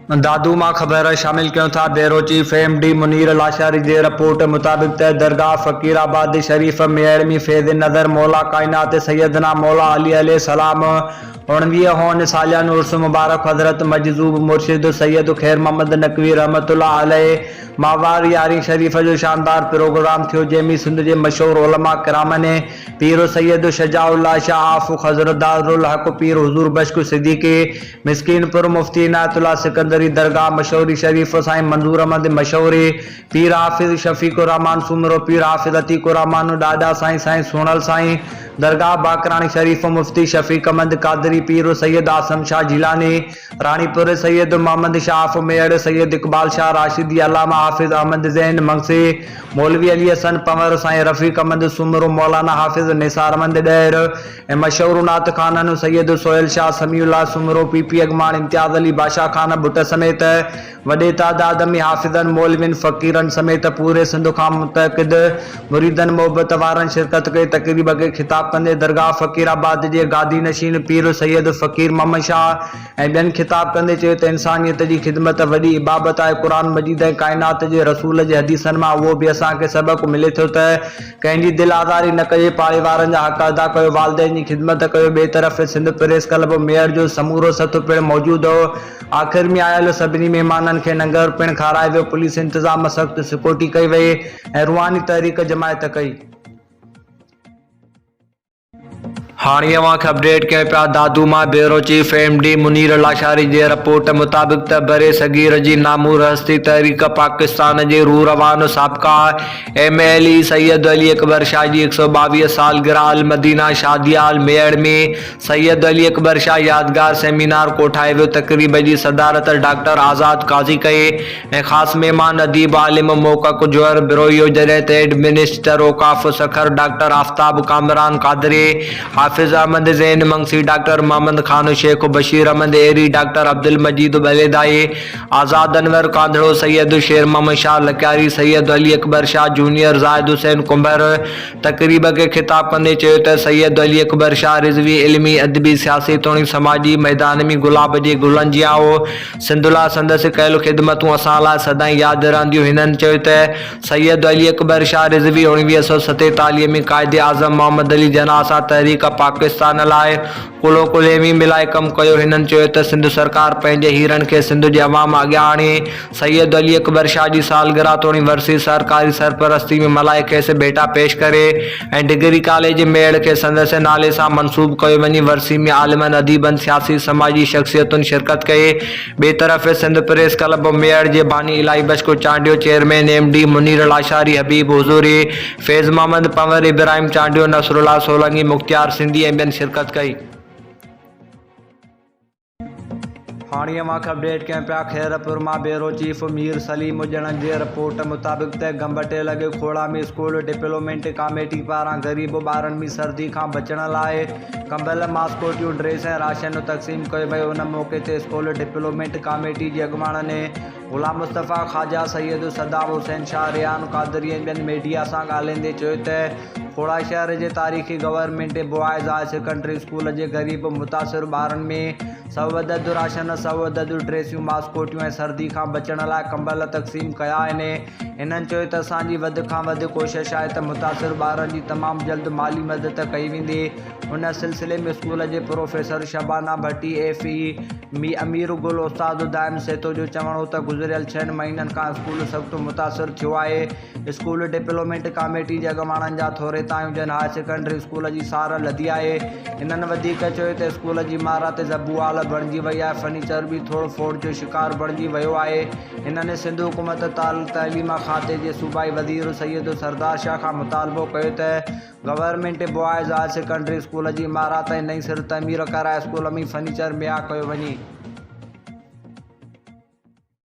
दादू मां ख़बर शामिल क्यों था। Bureau chief MD Munir Lashari जे रिपोर्ट मुताबिक दरगाह फ़कीराबाद शरीफ मेड़मी फैज़ नज़र मौला कायनात सैयदना मौला अली अलैहिस्सलाम 19 सालियान उर्स मुबारक हज़रत मजजूब मुर्शिद सैयद खैर मोहम्मद नकवी रहमतुल्लाह अलैह माहवार यारी शरीफ जो शानदार प्रोग्राम थियो, जंहिंमें सिंध जे मशहूर उलमा किराम ने पीर सैयद शजाउल्लाह शाह आफ़ हज़रत दारुल हक़ पीर हुज़ूर बश्क सिद्दीक़ी मिस्कीनपुर मुफ्ती इनायतुल्लाह सिकंदरी दरगाह मशहूरी शरीफ साईं मंजूर अहमद मशहूरी पीर हाफिज शफीकुर रहमान सुमरो पीर हाफिज अतीकुर रहमान डाडा साईं साईं सोनल साईं दरगाह बाकरानी शरीफ मुफ्ती शफीक अहमद कादरी पीर सैयद आसम शाह जिलानी रानीपुर सैयद मोहम्मद शाह मेड़ सैयद इकबाल शाह राशिदी अल्लामा हाफिज अहमद जैन मंगसी मौलवी अली हसन पंवर साईं रफ़ीक अहमद सुमरो मौलाना हाफिज निसार अहमद डैर ऐं मशहूर नात खानन सैयद सोहेल शाह समीउल्लाह सुमरो पीपी अगमान इम्तियाज़ अली बादशाह खान बुट समेत वॾे तादाद में हाफिज़न मौलविन फ़कीरन समेत पूरे सिंध खां मुतक़िद मुरीदन मोहब्बत वारन शिरकत कई। तक़रीब के खिताब कंदे दरगाह फ़कीराबाद जे गादी नशीन पीर सैयद फ़कीर मोहम्मद शाह ऐं ॿियनि खिताब कंदे चयो त इंसानियत जी ख़िदमत वॾी इबादत आहे। क़ुरान मजीद ऐं काइनात जे रसूल जे हदीसनि मां उहो बि असांखे सबक़ मिले थो त कंहिंजी दिल आज़ारी न कजे, पाड़े वारनि जा हक़ अदा कयो, वालिदैन जी ख़िदमत कयो। ॿिए तरफ़ सिंध प्रेस क्लब मेयर जो समूरो सथ पिणु मौजूदु हो। आख़िर में आयल सभिनी महिमाननि खे लंगर पिणु खाराए वियो। पुलिस इंतज़ाम सख़्त सिक्योरिटी कई वई ऐं रुहानी तहरीक जमायत कई। हाणे अवां खे अपडेट कयूं पिया दादू मां bureau chief MD Munir Lashari जे रिपोर्ट मुताबिक त बरे सगीर जी नामूर हस्ती तहरीक पाकिस्तान जे रूह रवान साबिक़ा MLE सैयद अली अकबर शाह जी 122 सालगिरह अल मदीना शादियाल मेड़ में सैयद अली अकबर शाह यादगार सेमिनार कोठाए वियो। तक़रीब जी सदारत डॉक्टर आज़ाद काज़ी कई ऐं ख़ासि महिमान अदीब आलिम मोक़क़ जोहर बिरोयो, जॾहिं त एडमिनिस्टर औक़ाफ़ सखर डॉक्टर आफ्ताब कामरान कादरी हाफिज अहमद जैन मंगसी डॉक्टर मोहम्मद खान शेख बशीर अहमद एरी डॉक्टर अब्दुल मजीद बलेदाई आज़ाद अनवर कांधड़ो सैयद शेर मोहम्मद शाह लक्यारी सैयद अली अकबर शाह जूनियर ज़ाहिद हुसैन कुंभर तक़रीब के खिताब कंदे चयो त सैयद अली अकबर शाह रिज़वी इल्मी अदबी सियासी तोड़ी समाजी मैदान में गुलाब जे गुलनि जियां हो। सिंधुला संदसि कयल ख़िदमतूं असां लाइ सदाईं यादि रहंदियूं। हिननि चयो त सैयद अली अकबर शाह रिज़वी 1947 में क़ाइद आज़म मोहम्मद अली जना सां तहरीक पाकिस्तान लाइ कुलो कुलेमी मिलाए कमु कयो। हिननि चयो त सिंध सरकार पंहिंजे हीरनि खे सिंध जे अवाम अॻियां आणे सैयद अली अकबर शाह जी सालगिरह तोड़ी वरसी सरकारी सरपरस्ती में मल्हाए खेसि भेटा पेश करे ऐं डिग्री कॉलेज मेड़ खे संदसि नाले सां मंसूब कयो वञे। वरसी में आलिमनि अदीबनि सियासी समाजी शख़्सियतुनि शिरकत कई। ॿिए तरफ़ सिंध प्रेस क्लब मेड़ जे बानी इलाही बश्क चांडियो चेयरमैन MD मुनीर लाशारी हबीब हुज़ूरी फैज़ मोहम्मद पंवर इब्राहिम चांडियो नसरुल्लाह सोलंगी मुख्तियार सिंधी ऐं ॿियनि शिरकत कई। हाणे अवां खे अपडेट कयूं पिया खैरपुर मां ब्यूरो चीफ मीर सलीम उजणनि जे रिपोर्ट मुताबिक त गंबटे लॻे खोड़ा में स्कूल डेवलपमेंट कमेटी पारां ग़रीब ॿारनि में सर्दी खां बचण लाइ कंबल मास्कोटियूं ड्रेस ऐं राशन तक़सीम कयो वियो। उन मौक़े ते स्कूल डेवलपमेंट कमेटी जे अॻुवाण ने गुलाम मुस्तफ़ा ख़्वाजा सैयद सदाम हुसैन शाह रियान कादरी ऐं ॿियनि मीडिया सां ॻाल्हाईंदे चयो त खोड़ा शहर जे तारीख़ी government boys higher secondary school जे ग़रीब मुतासिर ॿारनि में सवदद राशन सवदद ड्रेसियूं मास्कोटियूं ऐं सर्दी खां बचण लाइ कंबल तक़सीम कया आहिनि। हिननि चयो त असांजी वधि खां वधि कोशिश आहे त मुतासिर ॿारनि जी तमामु जल्द माली मदद कई वेंदी। उन सिलसिले में स्कूल जे प्रोफेसर शबाना भट्टी FE अमीर गुल उस्ताद दाइम सेतो जो चवणु हो त गुज़िरियल 6 महीननि खां स्कूल सख़्तु मुतासिर थियो आहे। स्कूल डेवलपमेंट कमेटी जे अॻुवाणनि जा थोरे ताईं जन हायर सेकेंडरी स्कूल जी सार लधी आहे। हिननि वधीक चयो त स्कूल जी इमारत ज़बूआल बणिजी वई आहे, फर्नीचर भी थोड़ो फोड़ जो शिकार बणिजी वियो आहे। हिननि सिंध हुकूमत तइलीम खाते जे सूबाई वज़ीर सैयद सरदार शाह खां मुतालबो कयो त government boys higher secondary school जी इमारत ऐं नई सिर तमीर कराए स्कूल में फर्नीचर मुहैया कयो वञे।